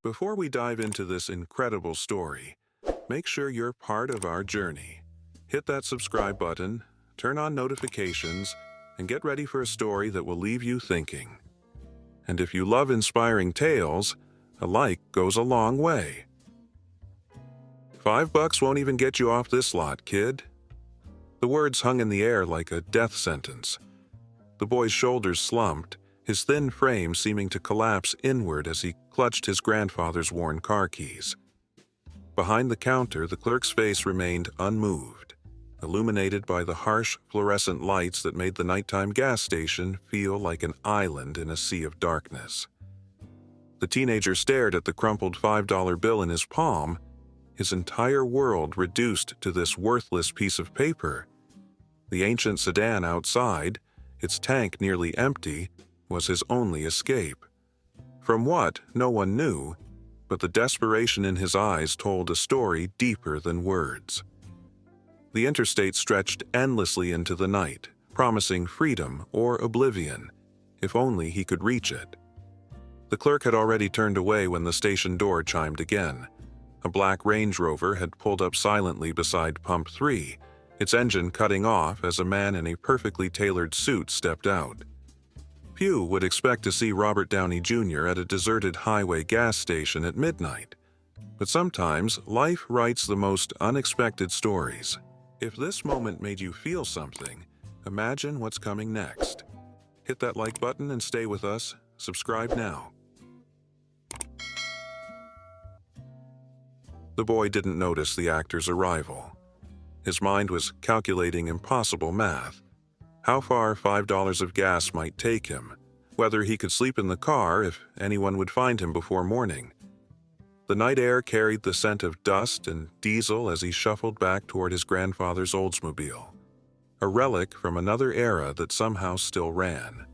Before we dive into this incredible story, make sure you're part of our journey. Hit that subscribe button, turn on notifications, and get ready for a story that will leave you thinking. And if you love inspiring tales, a like goes a long way. $5 won't even get you off this lot, kid. The words hung in the air like a death sentence. The boy's shoulders slumped, his thin frame seeming to collapse inward as he clutched his grandfather's worn car keys. Behind the counter, the clerk's face remained unmoved, illuminated by the harsh fluorescent lights that made the nighttime gas station feel like an island in a sea of darkness. The teenager stared at the crumpled $5 bill in his palm, his entire world reduced to this worthless piece of paper. The ancient sedan outside, its tank nearly empty, was his only escape. From what, no one knew, but the desperation in his eyes told a story deeper than words. The interstate stretched endlessly into the night, promising freedom or oblivion, if only he could reach it. The clerk had already turned away when the station door chimed again. A black Range Rover had pulled up silently beside Pump 3, its engine cutting off as a man in a perfectly tailored suit stepped out. Few would expect to see Robert Downey Jr. at a deserted highway gas station at midnight. But sometimes life writes the most unexpected stories. If this moment made you feel something, imagine what's coming next. Hit that like button and stay with us. Subscribe now. The boy didn't notice the actor's arrival. His mind was calculating impossible math. How far $5 of gas might take him, whether he could sleep in the car if anyone would find him before morning. The night air carried the scent of dust and diesel as he shuffled back toward his grandfather's Oldsmobile, a relic from another era that somehow still ran.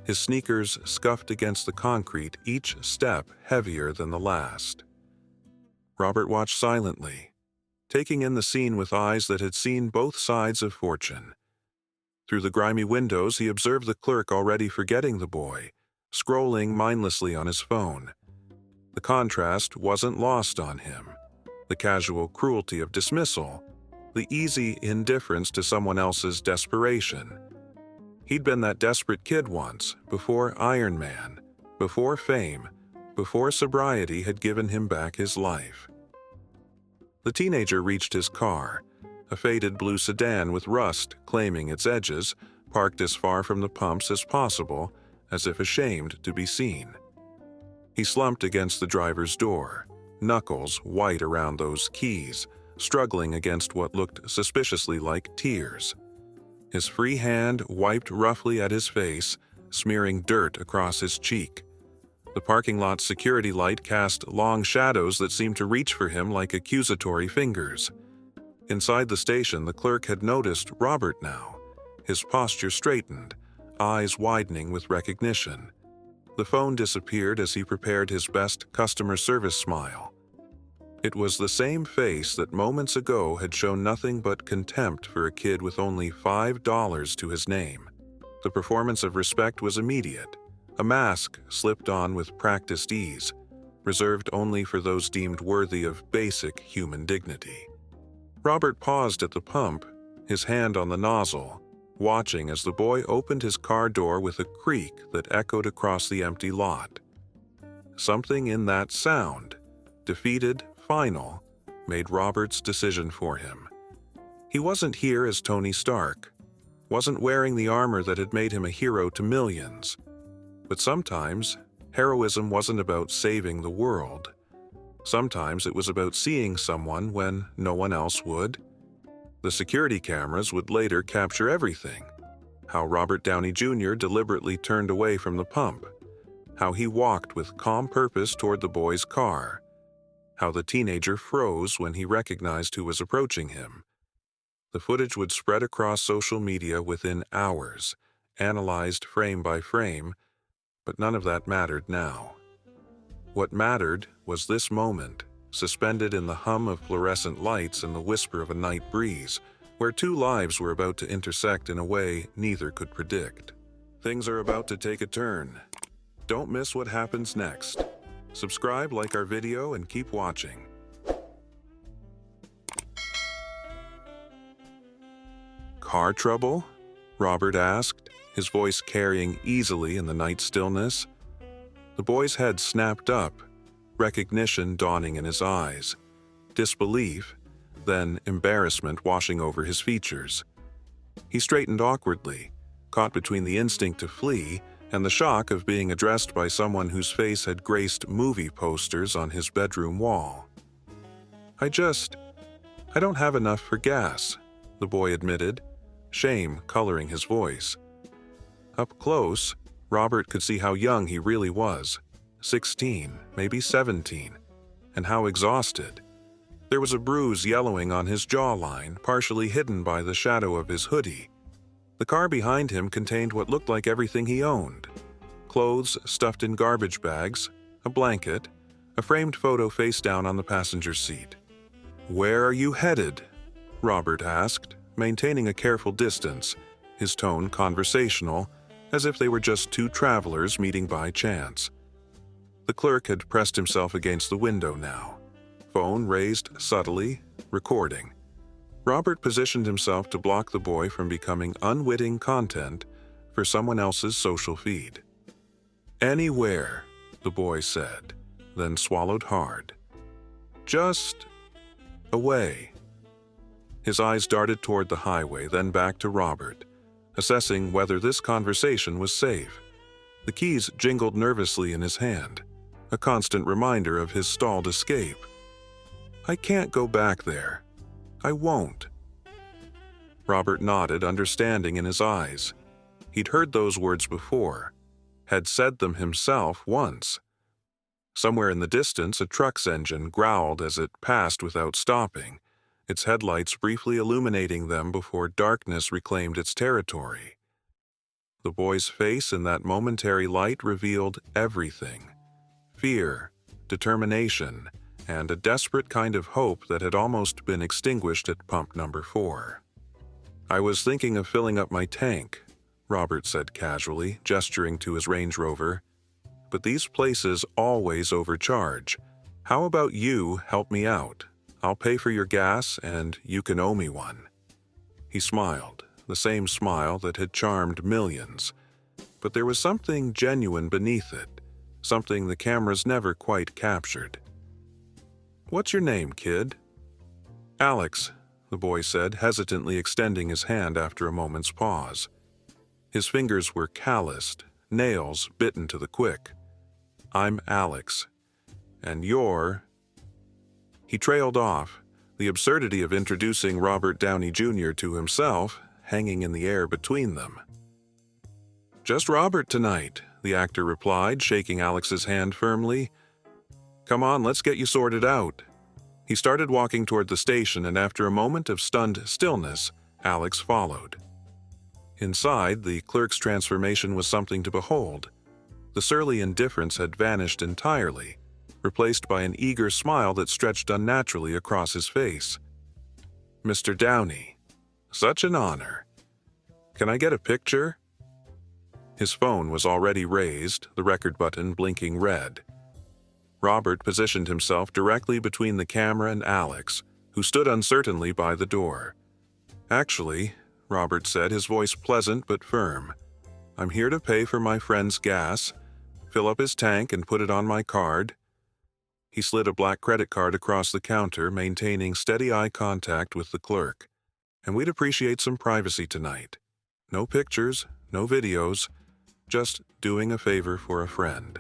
His sneakers scuffed against the concrete, each step heavier than the last. Robert watched silently, taking in the scene with eyes that had seen both sides of fortune. Through the grimy windows, he observed the clerk already forgetting the boy, scrolling mindlessly on his phone. The contrast wasn't lost on him. The casual cruelty of dismissal, the easy indifference to someone else's desperation. He'd been that desperate kid once, before Iron Man, before fame, before sobriety had given him back his life. The teenager reached his car, a faded blue sedan with rust claiming its edges, parked as far from the pumps as possible, as if ashamed to be seen. He slumped against the driver's door, knuckles white around those keys, struggling against what looked suspiciously like tears. His free hand wiped roughly at his face, smearing dirt across his cheek. The parking lot's security light cast long shadows that seemed to reach for him like accusatory fingers. Inside the station, the clerk had noticed Robert now, his posture straightened, eyes widening with recognition. The phone disappeared as he prepared his best customer service smile. It was the same face that moments ago had shown nothing but contempt for a kid with only $5 to his name. The performance of respect was immediate, a mask slipped on with practiced ease, reserved only for those deemed worthy of basic human dignity. Robert paused at the pump, his hand on the nozzle, watching as the boy opened his car door with a creak that echoed across the empty lot. Something in that sound, defeated, final, made Robert's decision for him. He wasn't here as Tony Stark, wasn't wearing the armor that had made him a hero to millions. But sometimes, heroism wasn't about saving the world. Sometimes it was about seeing someone when no one else would. The security cameras would later capture everything. How Robert Downey Jr. deliberately turned away from the pump. How he walked with calm purpose toward the boy's car. How the teenager froze when he recognized who was approaching him. The footage would spread across social media within hours, analyzed frame by frame, but none of that mattered now. What mattered was this moment, suspended in the hum of fluorescent lights and the whisper of a night breeze, where two lives were about to intersect in a way neither could predict. Things are about to take a turn. Don't miss what happens next. Subscribe, like our video, and keep watching. Car trouble? Robert asked, his voice carrying easily in the night stillness. The boy's head snapped up, recognition dawning in his eyes, disbelief, then embarrassment washing over his features. He straightened awkwardly, caught between the instinct to flee and the shock of being addressed by someone whose face had graced movie posters on his bedroom wall. I don't have enough for gas," the boy admitted, shame coloring his voice. Up close, Robert could see how young he really was, 16, maybe 17, and how exhausted. There was a bruise yellowing on his jawline, partially hidden by the shadow of his hoodie. The car behind him contained what looked like everything he owned: clothes stuffed in garbage bags, a blanket, a framed photo face down on the passenger seat. "Where are you headed?" Robert asked, maintaining a careful distance, his tone conversational, as if they were just two travelers meeting by chance. The clerk had pressed himself against the window now, phone raised subtly, recording. Robert positioned himself to block the boy from becoming unwitting content for someone else's social feed. "Anywhere," the boy said, then swallowed hard. "Just away." His eyes darted toward the highway, then back to Robert, assessing whether this conversation was safe. The keys jingled nervously in his hand, a constant reminder of his stalled escape. "I can't go back there. I won't." Robert nodded, understanding in his eyes. He'd heard those words before, had said them himself once. Somewhere in the distance, a truck's engine growled as it passed without stopping, its headlights briefly illuminating them before darkness reclaimed its territory. The boy's face in that momentary light revealed everything: fear, determination, and a desperate kind of hope that had almost been extinguished at pump number 4. "I was thinking of filling up my tank," Robert said casually, gesturing to his Range Rover. "But these places always overcharge. How about you help me out? I'll pay for your gas, and you can owe me one." He smiled, the same smile that had charmed millions. But there was something genuine beneath it, something the cameras never quite captured. "What's your name, kid?" "Alex," the boy said, hesitantly extending his hand after a moment's pause. His fingers were calloused, nails bitten to the quick. "I'm Alex. And you're—" He trailed off, the absurdity of introducing Robert Downey Jr. to himself hanging in the air between them. "Just Robert tonight," the actor replied, shaking Alex's hand firmly. "Come on, let's get you sorted out." He started walking toward the station, and after a moment of stunned stillness, Alex followed. Inside, the clerk's transformation was something to behold. The surly indifference had vanished entirely, replaced by an eager smile that stretched unnaturally across his face. "Mr. Downey, such an honor. Can I get a picture?" His phone was already raised, the record button blinking red. Robert positioned himself directly between the camera and Alex, who stood uncertainly by the door. "Actually," Robert said, his voice pleasant but firm, "I'm here to pay for my friend's gas, fill up his tank and put it on my card." He slid a black credit card across the counter, maintaining steady eye contact with the clerk. "And we'd appreciate some privacy tonight. No pictures, no videos, just doing a favor for a friend."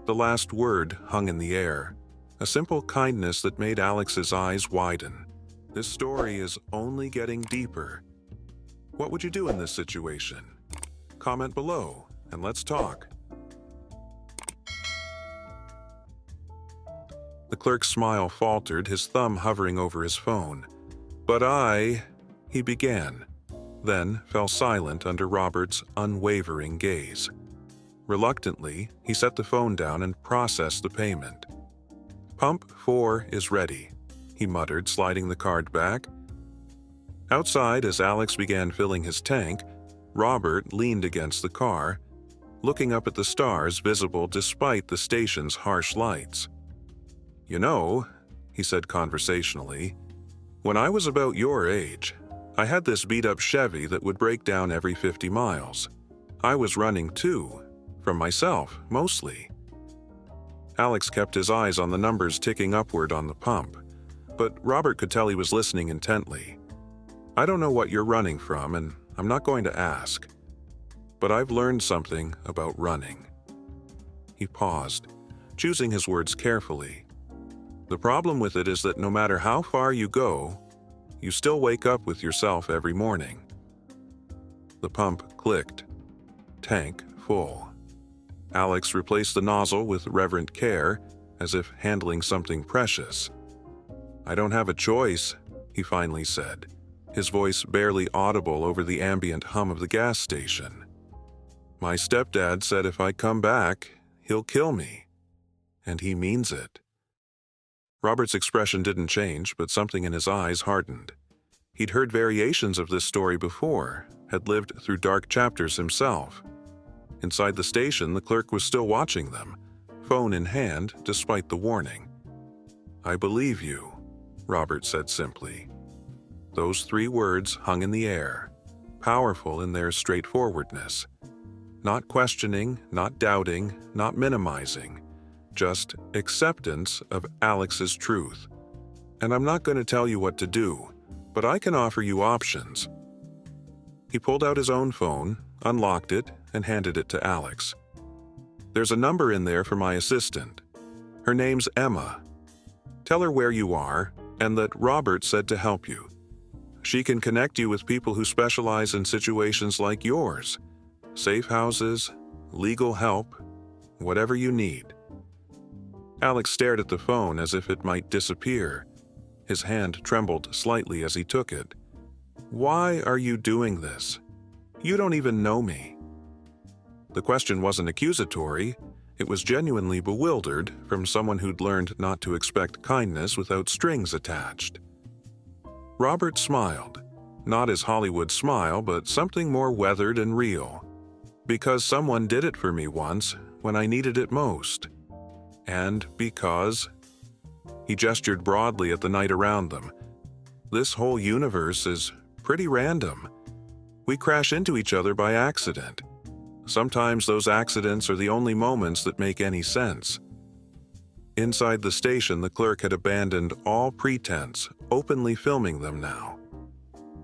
The last word hung in the air, a simple kindness that made Alex's eyes widen. This story is only getting deeper. What would you do in this situation? Comment below, and let's talk. The clerk's smile faltered, his thumb hovering over his phone. "But he began, then fell silent under Robert's unwavering gaze. Reluctantly, he set the phone down and processed the payment. "Pump 4 is ready," he muttered, sliding the card back. Outside, as Alex began filling his tank, Robert leaned against the car. looking up at the stars visible despite the station's harsh lights. "You know," he said conversationally, "when I was about your age, I had this beat-up Chevy that would break down every 50 miles. I was running too, from myself, mostly." Alex kept his eyes on the numbers ticking upward on the pump, but Robert could tell he was listening intently. "I don't know what you're running from, and I'm not going to ask. But I've learned something about running." He paused, choosing his words carefully. "The problem with it is that no matter how far you go, you still wake up with yourself every morning." The pump clicked. Tank full. Alex replaced the nozzle with reverent care, as if handling something precious. "I don't have a choice," he finally said, his voice barely audible over the ambient hum of the gas station. "My stepdad said if I come back, he'll kill me. And he means it." Robert's expression didn't change, but something in his eyes hardened. He'd heard variations of this story before, had lived through dark chapters himself. Inside the station, the clerk was still watching them, phone in hand, despite the warning. "I believe you," Robert said simply. Those 3 words hung in the air, powerful in their straightforwardness. Not questioning, not doubting, not minimizing, just acceptance of Alex's truth. "And I'm not going to tell you what to do, but I can offer you options." He pulled out his own phone, unlocked it, and handed it to Alex. "There's a number in there for my assistant. Her name's Emma. Tell her where you are and that Robert said to help you. She can connect you with people who specialize in situations like yours. Safe houses, legal help, whatever you need." Alex stared at the phone as if it might disappear. His hand trembled slightly as he took it. "Why are you doing this? You don't even know me." The question wasn't accusatory. It was genuinely bewildered from someone who'd learned not to expect kindness without strings attached. Robert smiled. Not his Hollywood smile, but something more weathered and real. "Because someone did it for me once, when I needed it most. And because..." He gestured broadly at the night around them. "This whole universe is pretty random. We crash into each other by accident. Sometimes those accidents are the only moments that make any sense." Inside the station, the clerk had abandoned all pretense, openly filming them now.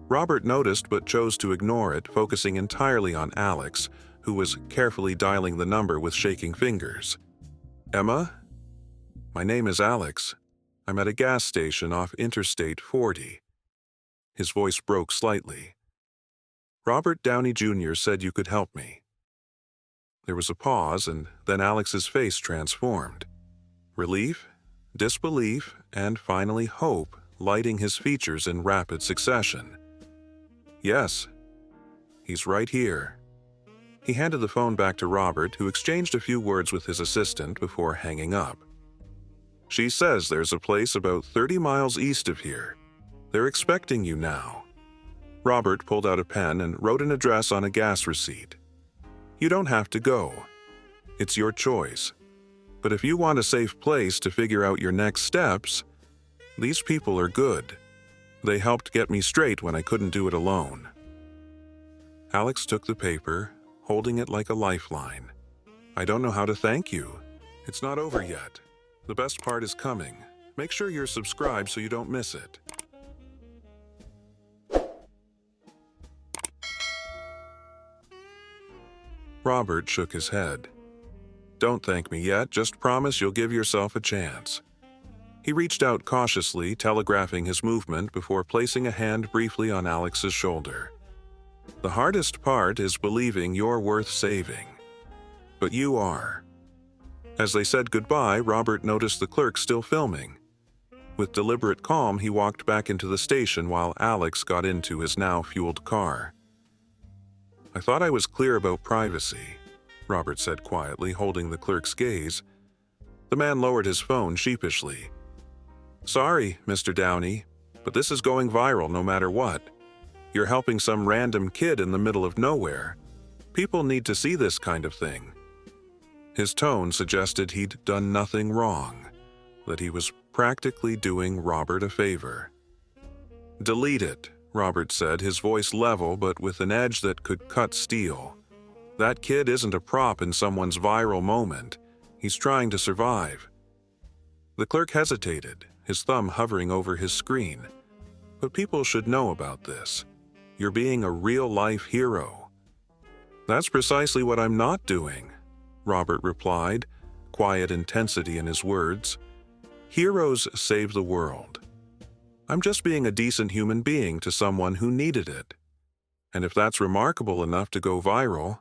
Robert noticed but chose to ignore it, focusing entirely on Alex, who was carefully dialing the number with shaking fingers. "Emma? My name is Alex. I'm at a gas station off Interstate 40. His voice broke slightly. "Robert Downey Jr. said you could help me." There was a pause, and then Alex's face transformed. Relief, disbelief, and finally hope lighting his features in rapid succession. "Yes, he's right here." He handed the phone back to Robert, who exchanged a few words with his assistant before hanging up. "She says there's a place about 30 miles east of here. They're expecting you now." Robert pulled out a pen and wrote an address on a gas receipt. "You don't have to go. It's your choice. But if you want a safe place to figure out your next steps, these people are good. They helped get me straight when I couldn't do it alone." Alex took the paper, holding it like a lifeline. "I don't know how to thank you. It's not over yet. The best part is coming. Make sure you're subscribed so you don't miss it." Robert shook his head. "Don't thank me yet, just promise you'll give yourself a chance." He reached out cautiously, telegraphing his movement before placing a hand briefly on Alex's shoulder. "The hardest part is believing you're worth saving. But you are." As they said goodbye, Robert noticed the clerk still filming. With deliberate calm, he walked back into the station while Alex got into his now-fueled car. "I thought I was clear about privacy," Robert said quietly, holding the clerk's gaze. The man lowered his phone sheepishly. "Sorry, Mr. Downey, but this is going viral no matter what. You're helping some random kid in the middle of nowhere. People need to see this kind of thing." His tone suggested he'd done nothing wrong, that he was practically doing Robert a favor. "Delete it," Robert said, his voice level but with an edge that could cut steel. "That kid isn't a prop in someone's viral moment. He's trying to survive." The clerk hesitated, his thumb hovering over his screen. "But people should know about this. You're being a real-life hero." "That's precisely what I'm not doing," Robert replied, quiet intensity in his words. "Heroes save the world. I'm just being a decent human being to someone who needed it. And if that's remarkable enough to go viral,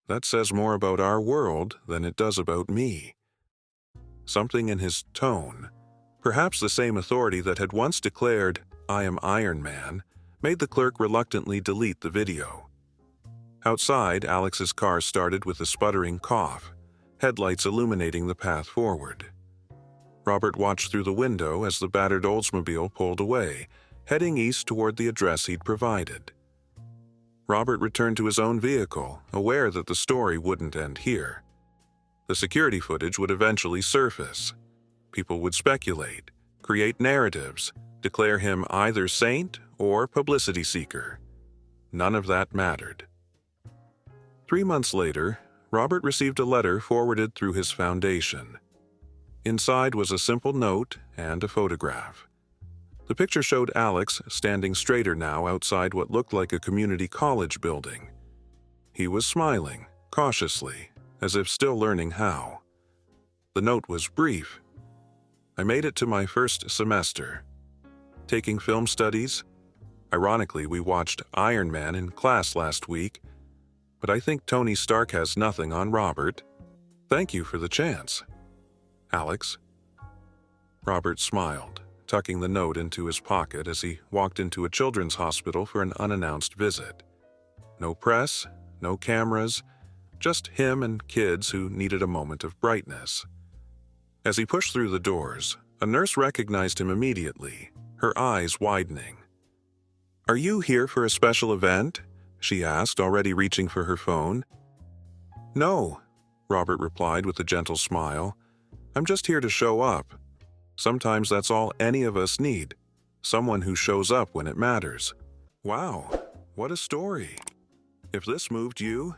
that says more about our world than it does about me." Something in his tone, perhaps the same authority that had once declared, "I am Iron Man," made the clerk reluctantly delete the video. Outside, Alex's car started with a sputtering cough, headlights illuminating the path forward. Robert watched through the window as the battered Oldsmobile pulled away, heading east toward the address he'd provided. Robert returned to his own vehicle, aware that the story wouldn't end here. The security footage would eventually surface. People would speculate, create narratives, declare him either saint or publicity seeker. None of that mattered. 3 months later, Robert received a letter forwarded through his foundation. Inside was a simple note and a photograph. The picture showed Alex standing straighter now outside what looked like a community college building. He was smiling, cautiously, as if still learning how. The note was brief. "I made it to my first semester. Taking film studies. Ironically, we watched Iron Man in class last week, but I think Tony Stark has nothing on Robert. Thank you for the chance. Alex." Robert smiled, tucking the note into his pocket as he walked into a children's hospital for an unannounced visit. No press, no cameras, just him and kids who needed a moment of brightness. As he pushed through the doors, a nurse recognized him immediately, her eyes widening. "Are you here for a special event?" she asked, already reaching for her phone. "No," Robert replied with a gentle smile. "I'm just here to show up. Sometimes that's all any of us need, someone who shows up when it matters." Wow, what a story. If this moved you,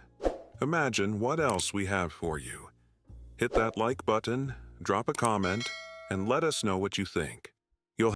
imagine what else we have for you. Hit that like button, drop a comment, and let us know what you think.